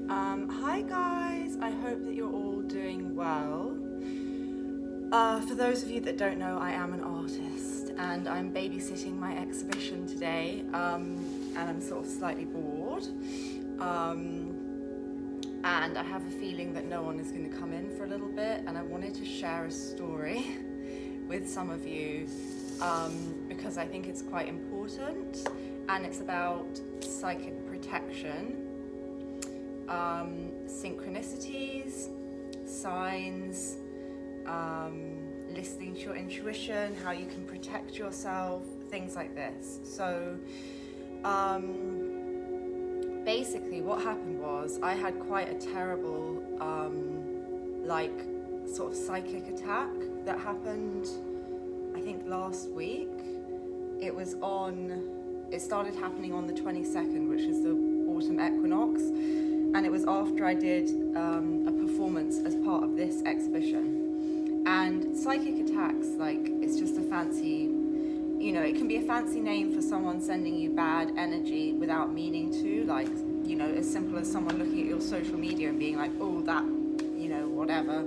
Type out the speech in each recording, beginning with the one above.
Hi guys, I hope that you're all doing well. For those of you that don't know, I am an artist and I'm babysitting my exhibition today, and I'm sort of slightly bored. And I have a feeling that no one is going to come in for a little bit, and I wanted to share a story with some of you because I think it's quite important, and it's about psychic protection. Synchronicities, signs, listening to your intuition, how you can protect yourself, things like this. So basically what happened was I had quite a terrible sort of psychic attack that happened, I think, last week. It started happening on the 22nd, which is the autumn equinox, and it was after I did a performance as part of this exhibition. And psychic attacks, it's just a fancy, it can be a fancy name for someone sending you bad energy without meaning to, as simple as someone looking at your social media and being like, oh, that, whatever,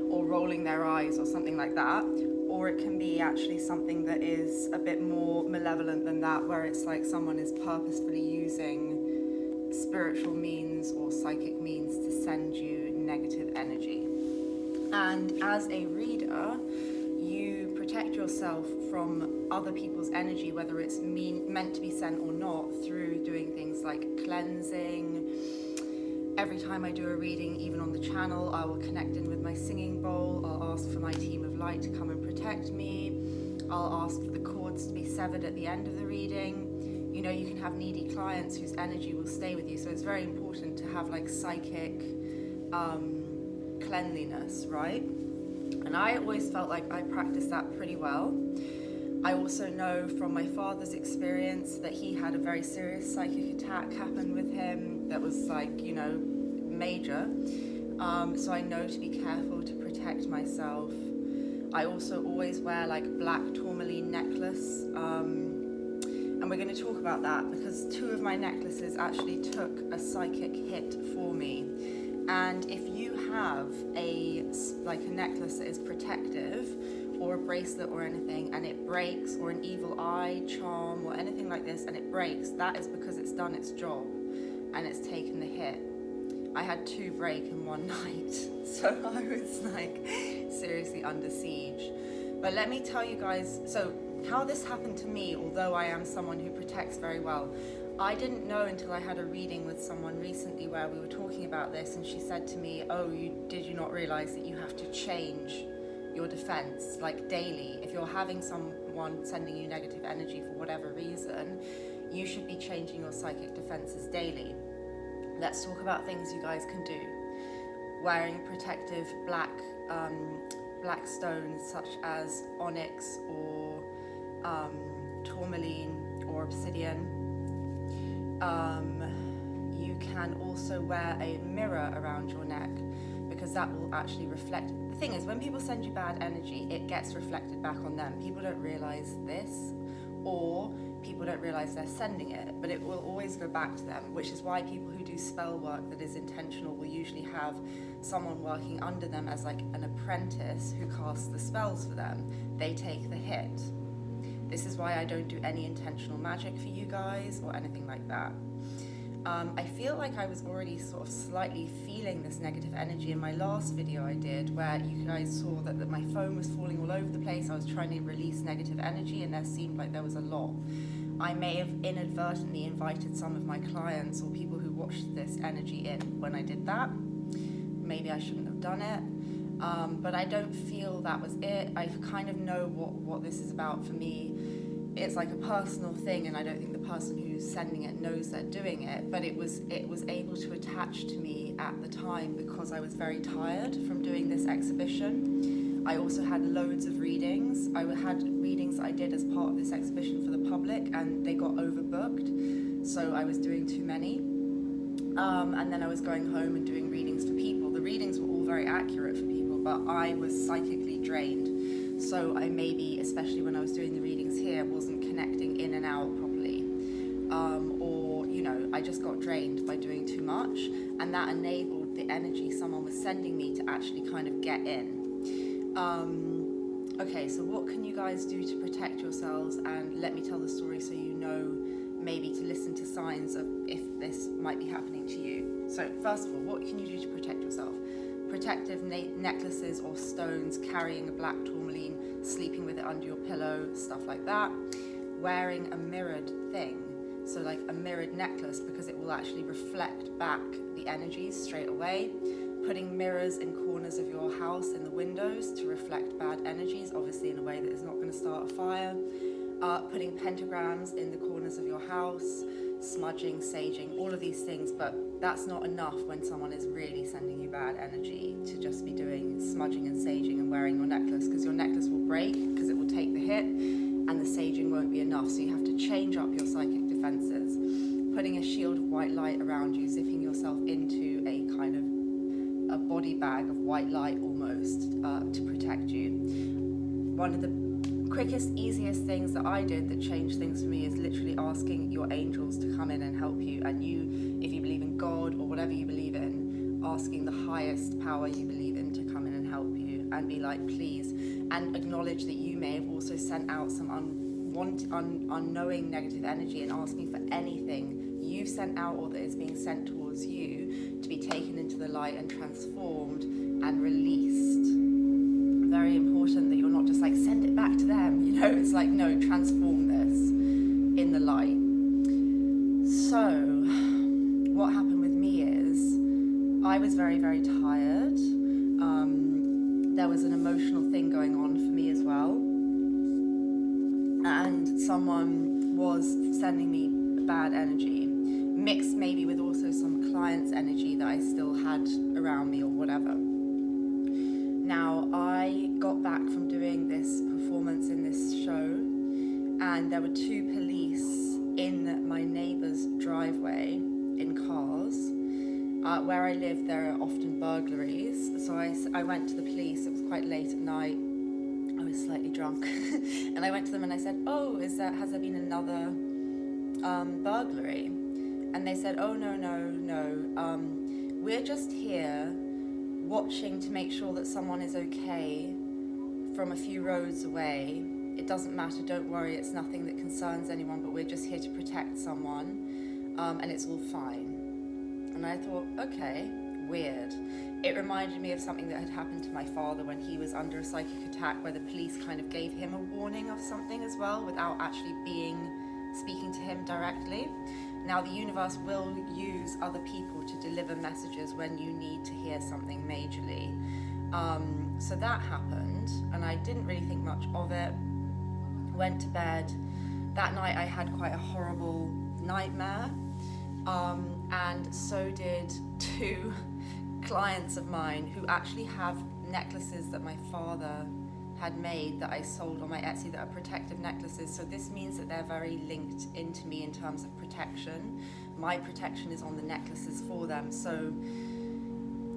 or rolling their eyes or something like that. Or it can be actually something that is a bit more malevolent than that, where it's like someone is purposefully using spiritual means or psychic means to send you negative energy. And as a reader, you protect yourself from other people's energy, whether it's meant to be sent or not, through doing things like cleansing. Every time I do a reading, even on the channel, I will connect in with my singing bowl. I'll ask for my team of light to come and protect me. I'll ask for the cords to be severed at the end of the reading. You can have needy clients whose energy will stay with you. So it's very important to have psychic cleanliness, right? And I always felt like I practiced that pretty well. I also know from my father's experience that he had a very serious psychic attack happen with him that was major. So I know to be careful to protect myself. I also always wear black tourmaline necklace. And we're going to talk about that because two of my necklaces actually took a psychic hit for me. And if you have a necklace that is protective, or a bracelet or anything, and it breaks, or an evil eye charm or anything like this, and it breaks, that is because it's done its job and it's taken the hit. I had 2 break in one night, so I was seriously under siege. But let me tell you guys, so how this happened to me, although I am someone who protects very well, I didn't know until I had a reading with someone recently where we were talking about this, and she said to me, oh, did you not realize that you have to change your defense daily? If you're having someone sending you negative energy for whatever reason, you should be changing your psychic defenses daily. Let's talk about things you guys can do. Wearing protective black stones such as onyx or tourmaline or obsidian. You can also wear a mirror around your neck, because that will actually reflect. The thing is, when people send you bad energy, it gets reflected back on them. People don't realize this, or people don't realize they're sending it, but it will always go back to them, which is why people who do spell work that is intentional will usually have someone working under them as an apprentice who casts the spells for them. They take the hit. This is why I don't do any intentional magic for you guys or anything like that. I feel like I was already sort of slightly feeling this negative energy in my last video I did, where you guys saw that my phone was falling all over the place. I was trying to release negative energy and there seemed like there was a lot. I may have inadvertently invited some of my clients or people who watched this energy in when I did that. Maybe I shouldn't have done it, but I don't feel that was it. I kind of know what this is about for me. It's a personal thing, and I don't think the person who's sending it knows they're doing it, but it was able to attach to me at the time because I was very tired from doing this exhibition. I also had loads of readings. I had readings I did as part of this exhibition for the public, and they got overbooked, so I was doing too many. And then I was going home and doing readings for people. The readings were all very accurate for people, but I was psychically drained. So I maybe, especially when I was doing the readings here, wasn't connecting in and out properly. Or I just got drained by doing too much, and that enabled the energy someone was sending me to actually kind of get in. Okay, so what can you guys do to protect yourselves? And let me tell the story so you know maybe to listen to signs of if this might be happening to you. So first of all, what can you do to protect yourself? Protective necklaces or stones, carrying a black tourmaline, sleeping with it under your pillow, stuff like that. Wearing a mirrored thing, so like a mirrored necklace, because it will actually reflect back the energies straight away. Putting mirrors in corners of your house, in the windows, to reflect bad energies, obviously in a way that is not going to start a fire. Putting pentagrams in the corners of your house, smudging, saging, all of these things, but that's not enough when someone is really sending you bad energy to just be doing smudging and saging and wearing your necklace, because your necklace will break because it will take the hit and the saging won't be enough. So you have to change up your psychic defenses. Putting a shield of white light around you, zipping yourself into a kind of a body bag of white light almost to protect you. One of the quickest, easiest things that I did that changed things for me is literally asking your angels to come in and help you. And you, if you believe in God or whatever you believe in, asking the highest power you believe in to come in and help you and be like, please, and acknowledge that you may have also sent out some unknowing negative energy, and asking for anything you've sent out or that is being sent towards you to be taken into the light and transformed and released. Very important that you're not just like, send it back to them, you know, it's like, no, transform this in the light. So what happened with me is I was very, very tired. There was an emotional thing going on for me as well, and someone was sending me bad energy, mixed maybe with also some clients' energy that I still had around me or whatever. Now, I got back from doing this performance in this show, and there were two police in my neighbour's driveway in cars. Where I live, there are often burglaries, so I went to the police. It was quite late at night. I was slightly drunk, and I went to them and I said, "Oh, has there been another burglary?" And they said, "Oh, no. We're just here watching to make sure that someone is okay from a few roads away. It doesn't matter, don't worry, it's nothing that concerns anyone, but we're just here to protect someone, and it's all fine." And I thought, okay, weird. It reminded me of something that had happened to my father when he was under a psychic attack, where the police kind of gave him a warning of something as well without actually speaking to him directly. Now, the universe will use other people to deliver messages when you need to hear something majorly. So that happened, and I didn't really think much of it. Went to bed. That night I had quite a horrible nightmare, and so did two clients of mine who actually have necklaces that my father had made that I sold on my Etsy that are protective necklaces. So this means that they're very linked into me in terms of protection. My protection is on the necklaces for them. So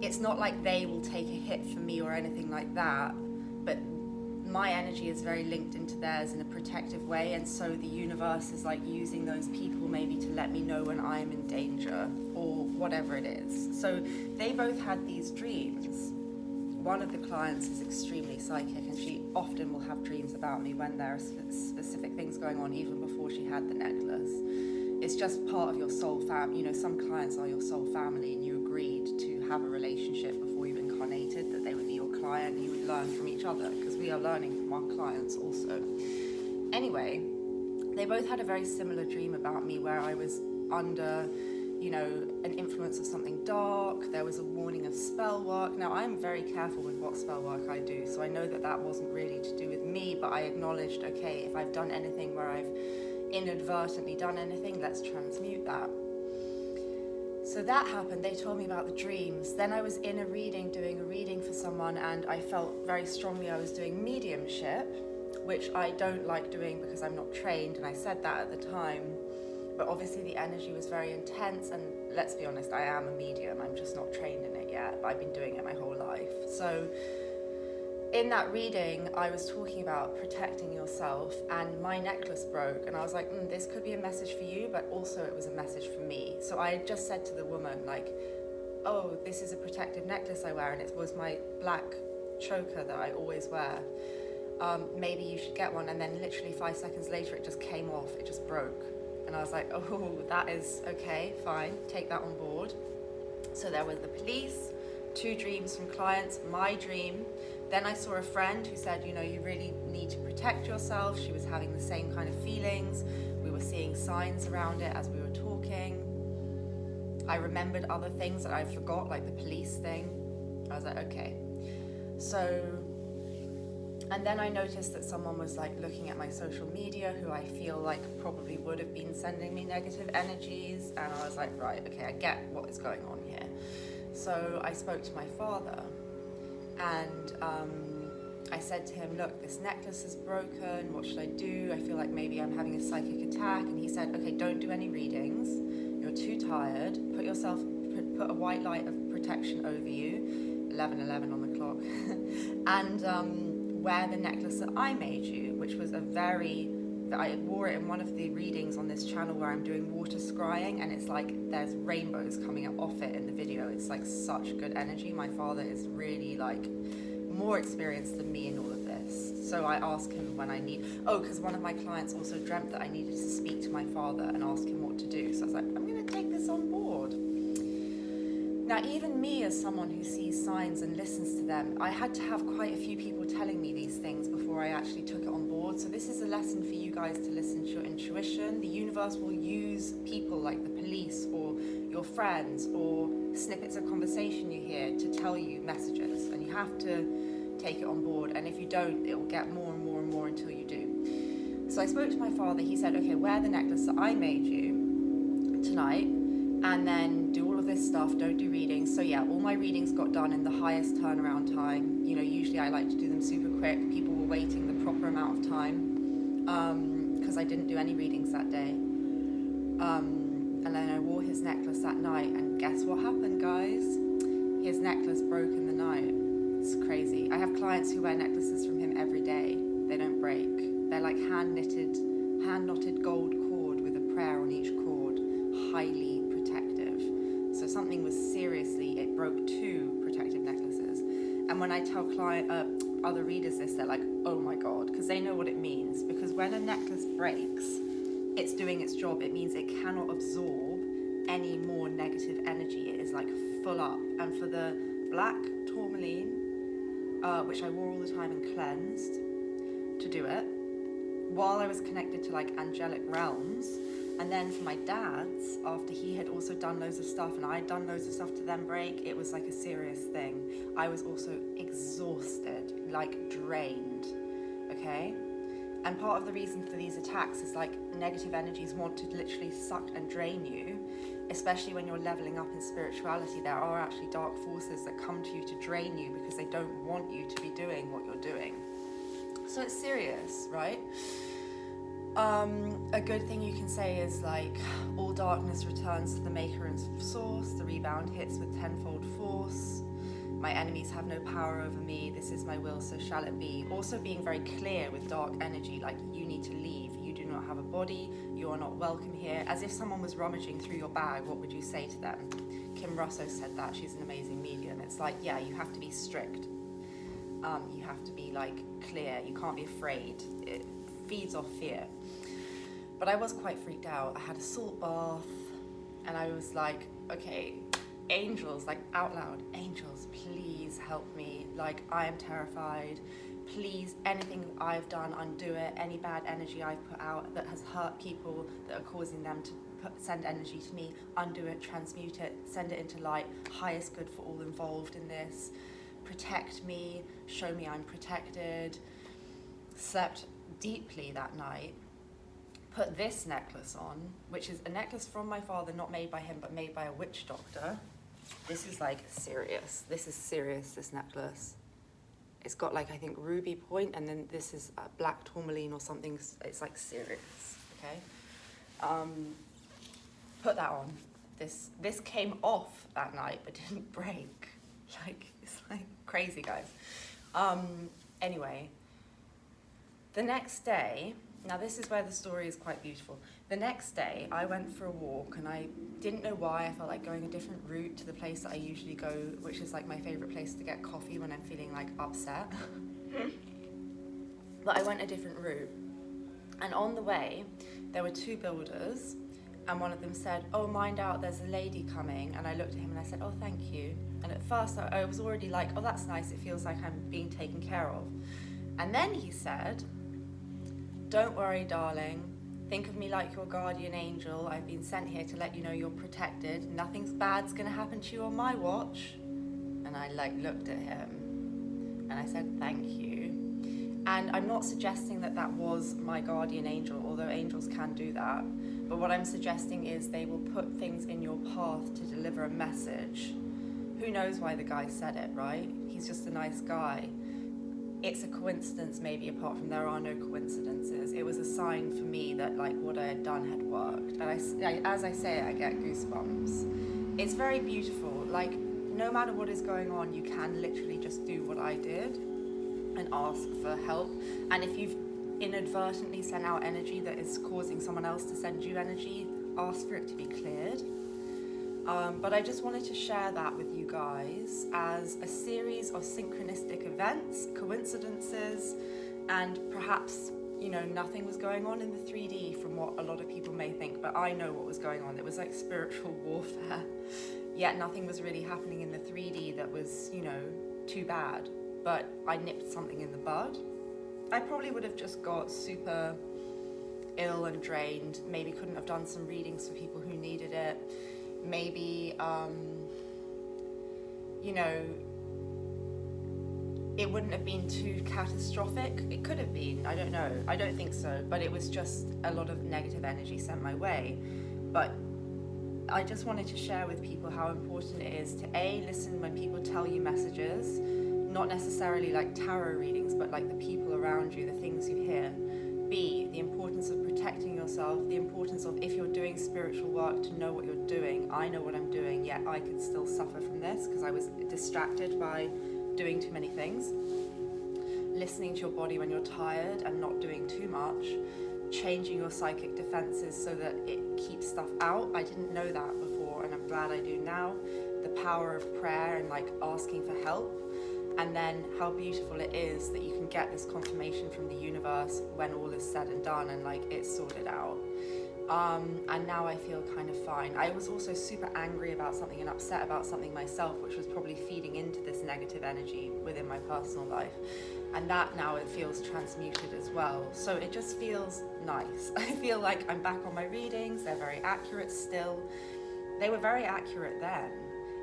it's not like they will take a hit for me or anything like that, but my energy is very linked into theirs in a protective way. And so the universe is like using those people maybe to let me know when I'm in danger or whatever it is. So they both had these dreams. One of the clients is extremely psychic, and she often will have dreams about me when there are specific things going on, even before she had the necklace. It's just part of your soul family. You know, some clients are your soul family, and you agreed to have a relationship before you incarnated, that they would be your client, and you would learn from each other, because we are learning from our clients also. Anyway, they both had a very similar dream about me where I was under, you know, an influence of something dark. There was a warning of spell work. Now, I'm very careful with what spell work I do, so I know that that wasn't really to do with me, but I acknowledged, okay, if I've done anything where I've inadvertently done anything, let's transmute that. So that happened. They told me about the dreams. Then I was in a reading, doing a reading for someone, and I felt very strongly I was doing mediumship, which I don't like doing because I'm not trained, and I said that at the time. But obviously the energy was very intense, and let's be honest, I am a medium. I'm just not trained in it yet, but I've been doing it my whole life. So in that reading, I was talking about protecting yourself, and my necklace broke, and I was like, this could be a message for you, but also it was a message for me. So I just said to the woman, like, oh, this is a protective necklace I wear, and it was my black choker that I always wear. Maybe you should get one. And then literally 5 seconds later, it just came off, it just broke. And I was like, oh, that is okay, fine, take that on board. So there was the police, 2 dreams from clients, my dream. Then I saw a friend who said, you really need to protect yourself. She was having the same kind of feelings. We were seeing signs around it as we were talking. I remembered other things that I forgot, like the police thing. I was like, okay. So, and then I noticed that someone was like looking at my social media who I feel like probably would have been sending me negative energies. And I was like, right, okay, I get what is going on here. So I spoke to my father. And I said to him, look, this necklace is broken. What should I do? I feel like maybe I'm having a psychic attack. And he said, okay, don't do any readings. You're too tired. Put a white light of protection over you, 11:11 on the clock, and wear the necklace that I made you, which was I wore it in one of the readings on this channel where I'm doing water scrying, and it's like there's rainbows coming up off it in the video. It's like such good energy. My father is really like more experienced than me in all of this. So I ask him when I need, because one of my clients also dreamt that I needed to speak to my father and ask him what to do. So I was like, I'm going to take this on board. Now, even me as someone who sees signs and listens to them, I had to have quite a few people telling me these things before I actually took it on board. So this is a lesson for you guys to listen to your intuition. The universe will use people like the police or your friends or snippets of conversation you hear to tell you messages, and you have to take it on board. And if you don't, it will get more and more and more until you do. So I spoke to my father. He said, okay, wear the necklace that I made you tonight, and then do all of this stuff. Don't do readings. So yeah, all my readings got done in the highest turnaround time. Usually I like to do them super quick. People were waiting the proper amount of time because I didn't do any readings that day. And then I wore his necklace that night, and guess what happened, guys? His necklace broke in the night. It's crazy. I have clients who wear necklaces from him every day. They don't break. They're like hand-knotted gold cord with a prayer on each cord, highly protective. So something was it broke 2 protective necklaces. And when I tell other readers this, they're like, oh my God, because they know what it means. Because when a necklace breaks, it's doing its job. It means it cannot absorb any more negative energy. It is like full up. And for the black Tourmaline, which I wore all the time and cleansed to do it, while I was connected to like angelic realms. And then for my dad's, after he had also done loads of stuff and I'd done loads of stuff to them break, it was like a serious thing. I was also exhausted, like drained, okay? And part of the reason for these attacks is like negative energies want to literally suck and drain you, especially when you're leveling up in spirituality. There are actually dark forces that come to you to drain you because they don't want you to be doing what you're doing. So it's serious, right? A good thing you can say is like, all darkness returns to the maker and source, the rebound hits with tenfold force, my enemies have no power over me, this is my will, so shall it be. Also being very clear with dark energy, like you need to leave, you do not have a body, you are not welcome here. As if someone was rummaging through your bag, what would you say to them? Kim Russo said that, she's an amazing medium. It's like, yeah, you have to be strict. You have to be like clear, you can't be afraid. It feeds off fear. But I was quite freaked out. I had a salt bath and I was like, okay, angels, like out loud, angels, please help me. Like, I am terrified. Please, anything I've done, undo it. Any bad energy I've put out that has hurt people, that are causing them to send energy to me, undo it, transmute it, send it into light. Highest good for all involved in this. Protect me, show me I'm protected. Slept deeply that night. Put this necklace on, which is a necklace from my father, not made by him, but made by a witch doctor. This is like serious. This is serious, this necklace. It's got like, I think, ruby point, and then this is a black tourmaline or something. It's like serious, okay? Put that on. This came off that night, but didn't break. Like, it's like crazy, guys. Anyway, the next day, now this is where the story is quite beautiful. The next day, I went for a walk, and I didn't know why. I felt like going a different route to the place that I usually go, which is like my favourite place to get coffee when I'm feeling like upset. But I went a different route. And on the way, there were two builders, and one of them said, "Oh, mind out, there's a lady coming." And I looked at him and I said, "Oh, thank you." And at first I was already like, "Oh, that's nice, it feels like I'm being taken care of." And then he said, "Don't worry, darling. Think of me like your guardian angel. I've been sent here to let you know you're protected. Nothing bad's gonna happen to you on my watch." And I looked at him and I said, "Thank you." And I'm not suggesting that that was my guardian angel, although angels can do that. But what I'm suggesting is they will put things in your path to deliver a message. Who knows why the guy said it, right? He's just a nice guy. It's a coincidence, maybe, apart from there are no coincidences. It was a sign for me that what I had done had worked. And as I say it, I get goosebumps. It's very beautiful. No matter what is going on, you can literally just do what I did and ask for help. And if you've inadvertently sent out energy that is causing someone else to send you energy, ask for it to be cleared. But I just wanted to share that with you guys as a series of synchronistic events, coincidences, and perhaps, nothing was going on in the 3D from what a lot of people may think, but I know what was going on. It was like spiritual warfare, yet nothing was really happening in the 3D that was, too bad. But I nipped something in the bud. I probably would have just got super ill and drained, maybe couldn't have done some readings for people who needed it. Maybe, it wouldn't have been too catastrophic. It could have been, I don't know. I don't think so, but it was just a lot of negative energy sent my way. But I just wanted to share with people how important it is to A, listen when people tell you messages, not necessarily like tarot readings, but like the people around you, the things you hear. B, the importance of protecting yourself, the importance of, if you're doing spiritual work, to know what you're doing. I know what I'm doing, yet I could still suffer from this because I was distracted by doing too many things. Listening to your body when you're tired and not doing too much. Changing your psychic defenses so that it keeps stuff out. I didn't know that before, and I'm glad I do now. The power of prayer and asking for help. And then how beautiful it is that you can get this confirmation from the universe when all is said and done and it's sorted out. And now I feel kind of fine. I was also super angry about something and upset about something myself, which was probably feeding into this negative energy within my personal life. And that now it feels transmuted as well. So it just feels nice. I feel like I'm back on my readings. They're very accurate still. They were very accurate then.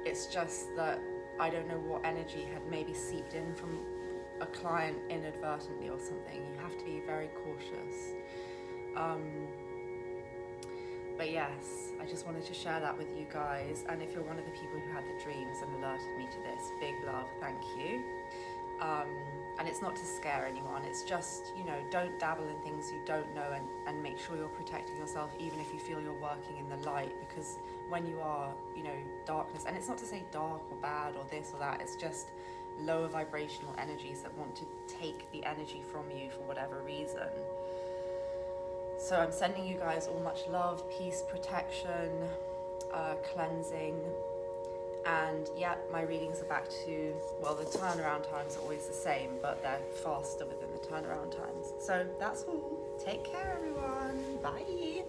It's just that I don't know what energy had maybe seeped in from a client inadvertently or something. You have to be very cautious. But yes, I just wanted to share that with you guys. And if you're one of the people who had the dreams and alerted me to this, big love, thank you. And it's not to scare anyone. It's just, don't dabble in things you don't know, and make sure you're protecting yourself even if you feel you're working in the light, because when you are, darkness, and it's not to say dark or bad or this or that, it's just lower vibrational energies that want to take the energy from you for whatever reason. So I'm sending you guys all much love, peace, protection, cleansing. And yeah, my readings are back to, the turnaround times are always the same, but they're faster within the turnaround times. So that's all. Take care, everyone. Bye.